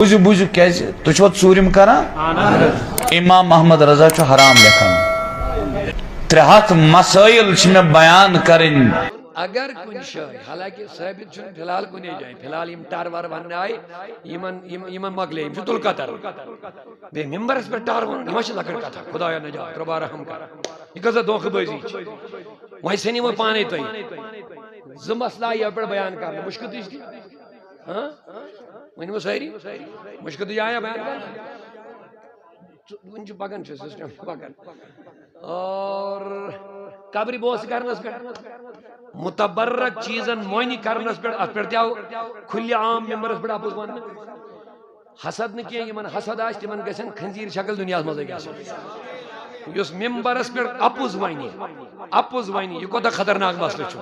بوزو بوزو کیازِ تُہۍ چھِوا ژوٗرِم کران؟ امام محمد رضا چھُ حرام لیکھان 300 مسائل چھِ مےٚ بیان کرٕنۍ اگر کن شاید حالانکہ ثابت چھُنہٕ فی الحال کُنے جایہِ فی الحال یم ٹر ور وننہٕ آیہِ یمن مۄکلے یم چھِ تُل قطر بیٚیہِ ممبرس پٮ۪ٹھ ٹر ونُن یہِ ما چھِ لۄکٕٹ کتھا خدایا نجات رۄبا رحم کر یہِ کۭژاہ دھوکہٕ بٲزی چھِ وۄنۍ ژھٕنِو وۄنۍ پانے تُہۍ زٕ مسلہٕ آیہِ یَوٕ پٮ۪ٹھ بیان کرنہٕ مُشکِتٕچ تہِ ؤنِو سٲری مُشکِتٕچ آیا بیان کرنہٕ وٕنہِ چھُ پکان چھُ سسٹم پکان اور قبرِ بوس کرنس پٮ۪ٹھ متبرک چیزن معنی کرنس پٮ۪ٹھ اتھ پٮ۪ٹھ تہِ آو کھُلہِ عام ممبرس پٮ۪ٹھ اپُز وننہٕ حسد نہٕ کینٛہہ یمن حسد آسہِ تِمن گژھن خنزیٖر شکل دُنیاہس منٛزٕے گژھُن یُس ممبرس پٮ۪ٹھ اپُز ونہِ یہِ کوتاہ خطرناک مسلہٕ چھُ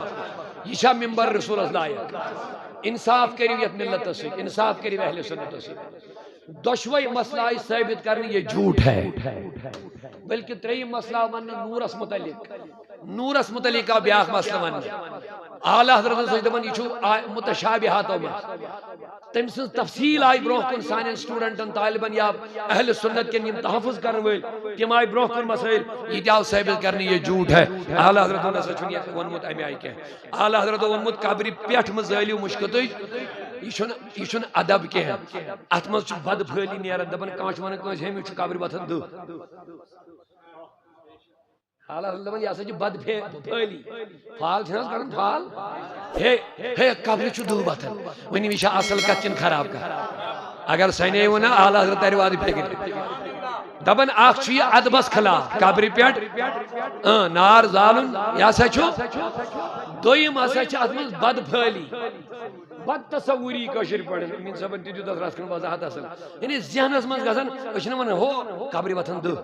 یہِ چھا ممبر رسولس لایق انصاف کٔرِو یتھ ملتس سۭتۍ انصاف کٔرِو اہل سنتس سۭتۍ دۄشوے مسئلہ آئی ثابت کرنے یہ جھوٹ ہے بلکہ تریم مسئلہ وننے نورس متعلق آو بیاکھ مسئلہ وننے اعلیٰ حضرت صلی اللہ علیہ وسلم متشابہات میں تم سے تفصیل آئی بروہ کن سانین سٹوڈنٹن طالبان یا اہل سنت کے نیم تحفظ کرنے ہوئے تم آئی بروہ کن مسائل یہ جاؤ ثابت کرنے یہ جھوٹ ہے اعلیٰ حضرت صلی اللہ علیہ وسلم ونمت امی آئی کے اعلیٰ حضرت ونمت قبری پیٹھ مزالیو مشکتوی یہ چھن ادب کے ہیں اتمز چھ بد پھلی نیران دپن کانچ ون کانچ ہمی چھ قبر وتھن دہ حالات دپن یہ ہسا چھ بد پھلی پھال چھنس کرن پھال ہے قبر چھ دہ وتھن ونی یہ اصل کت چن خراب کر اگر سنے ونا اعلیٰ حضرت ترواد فکر دپن اخ چھ یہ ادبس خلاف قبر پیٹ نار زالن یہ ہسا چھ دویم ہسا چھ اتمز بد پھلی بد تصوری کشر پڑھن امین صاحبن تہِ دیُت اتھ رژھ کھنڈ وضاحت اصل یعنی ذہنس منٛز گژھان أسۍ چھِنہٕ ونان ہو قبرِ وتھن دہ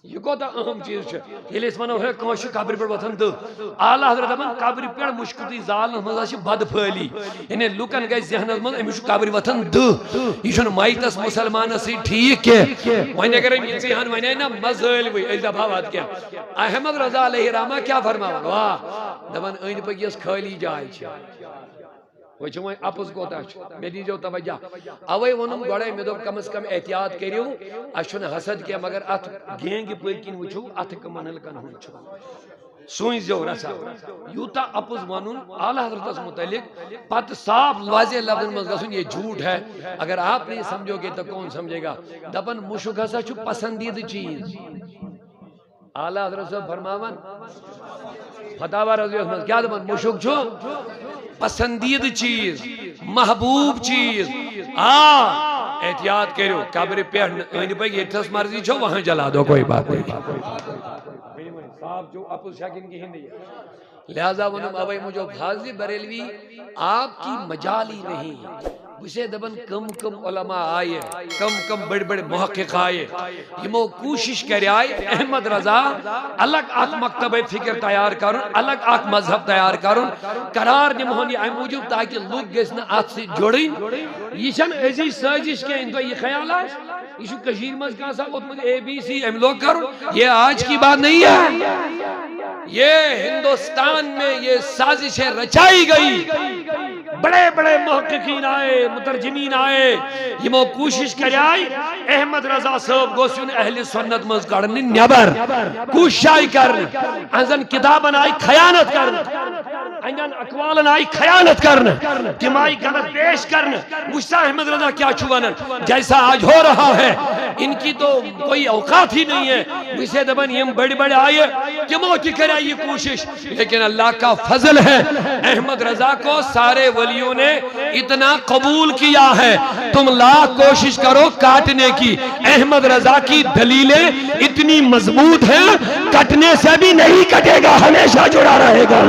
یہ کوتاہ اہم چیز چھ ییٚلہِ أسۍ ونو ہے کٲنٛسہِ چھُ قبرِ پٮ۪ٹھ وتھان دہ اعلیٰ حضرت دپان قبرِ پٮ۪ٹھ مُشکُتٕے زالنس منٛز چھِ بد پھٲلی یعنی لُکن گژھِ ذہنس منٛز أمِس چھُ قبرِ وتھان دہ یہِ چھُنہٕ مایتس مُسلمانس سۭتۍ ٹھیٖک کینٛہہ وۄنۍ اگر أمۍ یِژٕے ہن ونے نا مزٲلوٕے أسۍ دپہاو ادٕ کیٛاہ احمد رضا علیہ رحمہ کیٛاہ فرماوان واہ دپان أنٛدۍ پٔکۍ یۄس خٲلی جاے چھِ وۄنۍ چھُ وۄنۍ اپُز کوتاہ چھُ مےٚ دیٖزیو توجہ اوے ووٚنُم گۄڈے مےٚ دوٚپ کم از کم احتیاط کٔرِو اَسہِ چھُنہٕ حسد کینٛہہ مگر اتھ گینگہِ پٔتۍ کِنۍ وٕچھِو اتھٕ کٕمن ہلکن ہُنٛد چھُ سوٗنٛچزیو رژھا یوٗتاہ اپُز ونُن اعلیٰ حضرتس متعلق پتہٕ صاف واضح لفظن منٛز گژھُن یہ جھوٹ ہے اگر آپ نہیں سمجھو گے تو کون سمجھے گا دپن مشک ہسا چھُ پسندیدٕ چیٖز اعلیٰ حضرت صاحب فرماوان فتاوا رضیس منٛز کیٛاہ دپان مشک چھُ پسندیدٕ چیز محبوب چیز احتیاط کرو قبر پیٹھ أنٛدۍ پٔکۍ ییٚتھس مرضی چھو وہاں جلا دو کوئی بات نہیں صاحب جو اپُز شکن کہین نہیں لہذا ونم اوے مجھو حاضر بریلوی آپ کی مجالی نہیں اسے دبن کم کم علماء آئے کم بڑے بڑے محقق آئے یمو کوشش کرے آئے احمد رضا الگ اک مکتب فکر تیار کرن الگ اک مذہب تیار کرن قرار نمہونی ایم موجود تاکہ لوگ گژھن اتھ سے جڑن یہ چھن ازی سازش کے ان کو یہ خیال ہے یہ چھو کشیر مز کا سا اوتمت اے بی سی ایم لوگ کرو یہ آج کی بات نہیں ہے یہ ہندوستان میں یہ سازشیں رچائی گئی بڑے بڑے محققین آئے مترجمین آئے یمو کوشش کرے آئی احمد رضا صاحب گوسن اہل سنت مز کڑن نیبر کوشش آئی کرن انزن کتابن آئی خیانت کرن انجن اقوالن آئی خیانت کرن تم آئی غلط پیش کرن مجھتا احمد رضا کیا چھوانن جیسا آج ہو رہا ہے ان کی تو کوئی اوقات ہی نہیں ہے مجھے دبن یم بڑے بڑے آئے تمو کی کرے یہ کوشش لیکن اللہ کا فضل ہے احمد رضا کو سارے ولیوں نے اتنا قبول کیا ہے تم لاکھ کوشش کرو کاٹنے کی احمد رضا کی دلیلیں اتنی مضبوط ہیں کٹنے سے بھی نہیں کٹے گا ہمیشہ جڑا رہے گا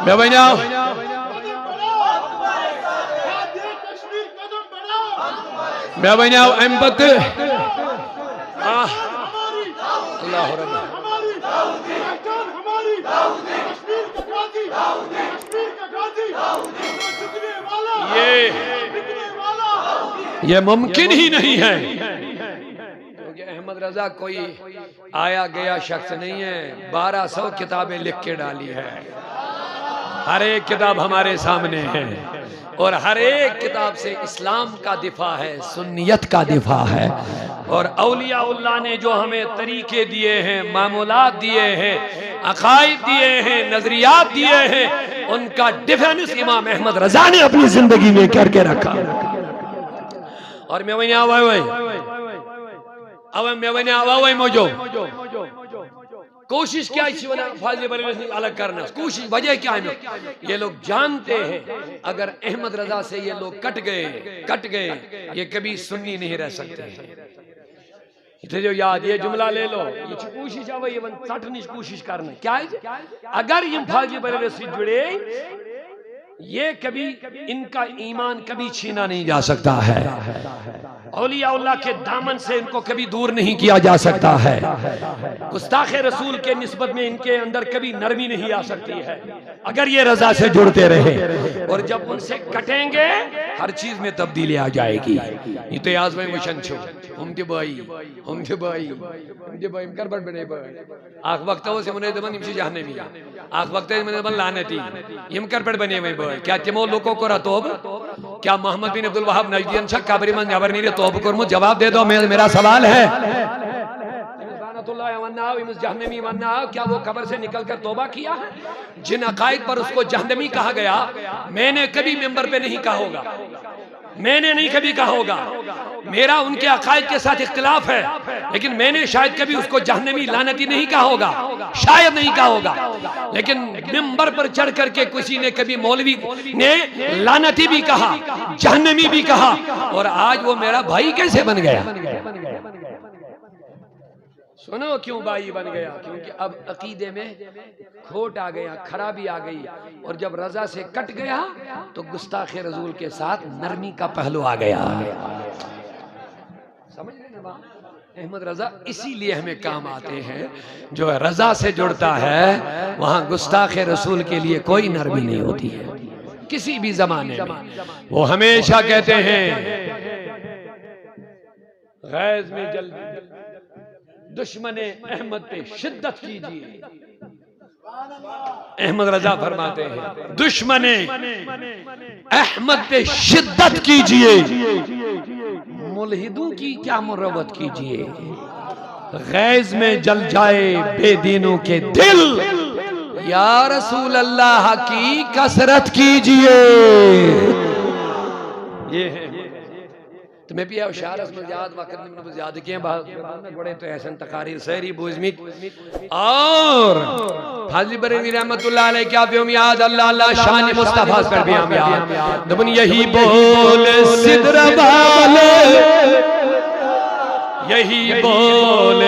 میں بناؤ میں بناؤ امبت اللہ رب یہ ممکن ہی نہیں ہے، کیونکہ احمد رضا کوئی آیا گیا شخص نہیں ہے، 1200 کتابیں لکھ کے ڈالی ہے، ہر ایک کتاب ہمارے سامنے ہے، اور ہر ایک کتاب سے اسلام کا دفاع ہے، سنیت کا دفاع ہے، اور اولیاء اللہ نے جو ہمیں طریقے دیے ہیں، معمولات دیے ہیں، عقائد دیے ہیں، نظریات دیے ہیں، ان کا ڈیفینس امام احمد رضا نے اپنی زندگی میں کر کے رکھا۔ اور میں وہیں آوائی موجو کوشش کیا اسی وجہ فاضل بریلوی الگ کرنا، کوشش وجہ کیا ہے؟ یہ لوگ جانتے ہیں اگر احمد رضا سے یہ لوگ کٹ گئے یہ کبھی سنی نہیں رہ سکتے ہیں۔ جو یاد یہ جملہ لے لو، یہ کوشش آوائی سٹھنی کوشش کرنا کیا ہے؟ اگر یہ فاضل بریلوی سے جڑے یہ کبھی ان کا ایمان کبھی چھینا نہیں جا سکتا ہے، اولیاء اللہ کے دامن سے ان کو کبھی دور نہیں کیا جا سکتا ہے، گستاخ رسول کے نسبت میں ان کے اندر کبھی نرمی نہیں آ سکتی ہے اگر یہ رضا سے جڑتے رہے، اور جب ان سے کٹیں گے ہر چیز میں تبدیلی آ جائے گی۔ یہ تو یاز میں مشن چھو ہم دے بائی کربٹ بنے بائی آخ وقت ہو سے منہ دبن امشی جہنے بھی آخ وقت ہے منہ دبن لانتی یم کربٹ بنے بائی کیا تیمو لوگوں کو رتوب کیا محمد بن عبدالوہاب نجدین شک کابری من جابر نیرے توب کرمو جواب دے دو میرا سوال ہے کیا وہ قبر سے نکل کر توبہ کیا ہے؟ جن عقائد پر اس کو جہنمی کہا گیا میں نے کبھی ممبر پہ نہیں کہا ہوگا، میں نے نہیں کبھی کہا ہوگا، میرا ان کے عقائد کے ساتھ اختلاف ہے، لیکن میں نے شاید کبھی اس کو جہنمی لعنتی نہیں کہا ہوگا، شاید نہیں کہا ہوگا، لیکن ممبر پر چڑھ کر کے کسی نے کبھی مولوی نے لعنتی بھی کہا، جہنمی بھی کہا، اور آج وہ میرا بھائی کیسے بن گیا؟ سنو کیوں بھائی بن گیا؟ کیونکہ اب عقیدے میں کھوٹ آ گیا، خرابی آ گئی، اور جب رضا سے کٹ گیا تو گستاخ رسول کے ساتھ نرمی کا پہلو آ گیا۔ سمجھ رہے نا؟ احمد رضا اسی لیے ہمیں کام آتے ہیں، جو رضا سے جڑتا ہے وہاں گستاخ رسول کے لیے کوئی نرمی نہیں ہوتی ہے کسی بھی زمانے میں۔ وہ ہمیشہ کہتے ہیں غیظ میں جلدی دشمن احمد پہ شدت کیجئے، احمد رضا فرماتے ہیں دشمن احمد پہ شدت کیجئے، ملحدوں کی کیا مروت کیجئے، غیظ میں جل جائے بے دینوں کے دل، یا رسول اللہ کی کثرت کیجئے۔ یہ ہے تمہیں بھی اشعار اس میں زیاد وقت میں زیادہ کیا بڑے تو احسن تقاریر سہری بوزمیت اور فاضل بریلوی رحمت اللہ علیہ کیا بھی امیاد اللہ اللہ شان مصطفیٰ پر بھی امیاد دبن یہی بول صدر والے، یہی بول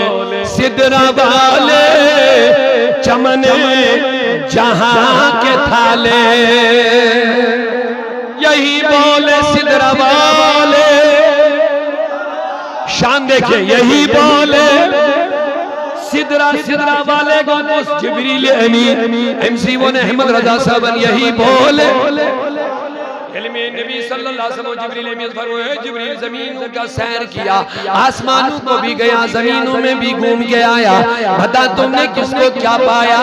صدر والے چمن جہاں کے تھالے، یہی بول صدر والے شان دیکھیں، یہی بولے صدرہ والے گوس جبریل امین M C one Ahmad Raza صاحب یہی بولے علم نبی صلی اللہ علیہ وسلم جبریل امین فرمائے جبریل زمینوں کا سیر کیا، آسمانوں کو بھی گیا، زمینوں میں بھی گھوم کے آیا، بتا تم نے کس کو کیا پایا،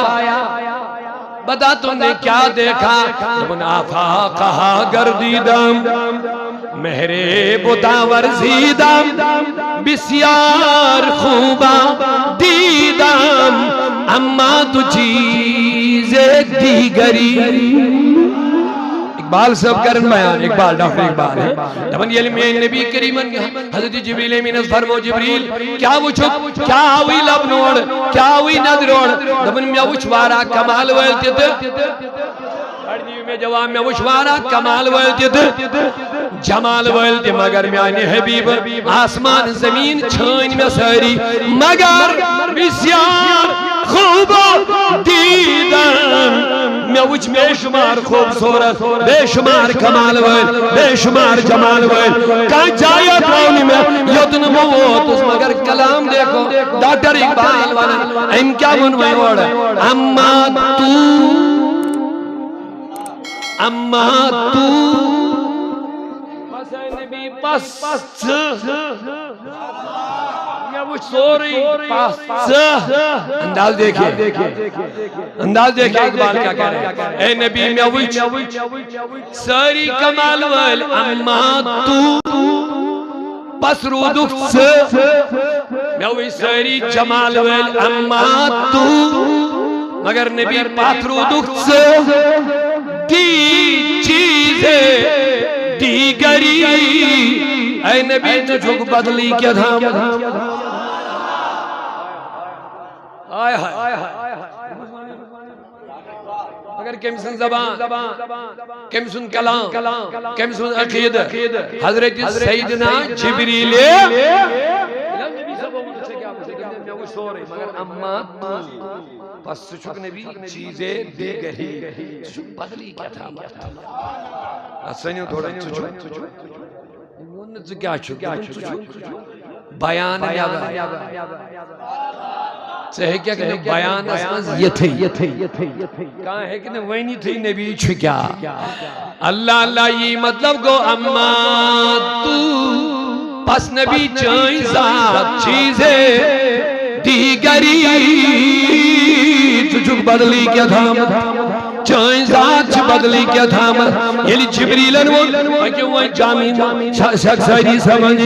بتا تم نے کیا دیکھا، تم نے آفاقہا گردیدم مہرے بتاور زیدم بسیار خوبا دیدم اما تو چیز دیگری۔ اقبال صاحب کرن بیان، اقبال ڈاکٹر اقبال ہے دبن یہ علم نبی کریم حضرت جبریل امین فرمو جبریل کیا وچھو کیا ہوئی لب نوڑ کیا ہوئی نظروڑ دبن میں وچھوارا کمال ویلتیت میں جواب میں وشوارا کمال ویلتیت جمال ویلتی مگر میں آنے حبیب آسمان زمین چھان میں ساری مگر بسیار خوب دیدن میں وچ بے شمار خوبصورت بے شمار کمال ویل بے شمار جمال ویل کہاں جائے قولی میں یدن موت مگر کلام دیکھو ڈاکٹر اقبال والا ایم کیا بنوائے وڑا اما تو نبی پس میں وہ سوری پس انداز دیکھئے اقبال کیا کہہ رہے ہیں اے نبی میں وہ ساری کمال وال اما تو پس رودک میں وہ ساری جمال وال اما تو مگر نبی پاترو دکھ سے دی چیزیں دیگری اے نبی تجھو بدلی کیا دھام آئے ہائے مگر کم سن زبان کم سن کلام کم سن عقید حضرت سیدنا جبریل مگر اما پس سچک نبی چیزیں دیگری سچک بدلی کیا تھا سنیو تھوڑا سچک مونت سے کیا چھک بیان چاہے کیا کہ بیان اسمز یہ تھی کہاں ہے کہ وینی تھی نبی چھکیا اللہ اللہ یہ مطلب گو اما تو پس نبی چاہی ذات چیزیں دیگری تجھک بدلی کیا تھا چاہی ذات بدلی کیا تھا یلی جبریلن وہ جامین شخص سمجھ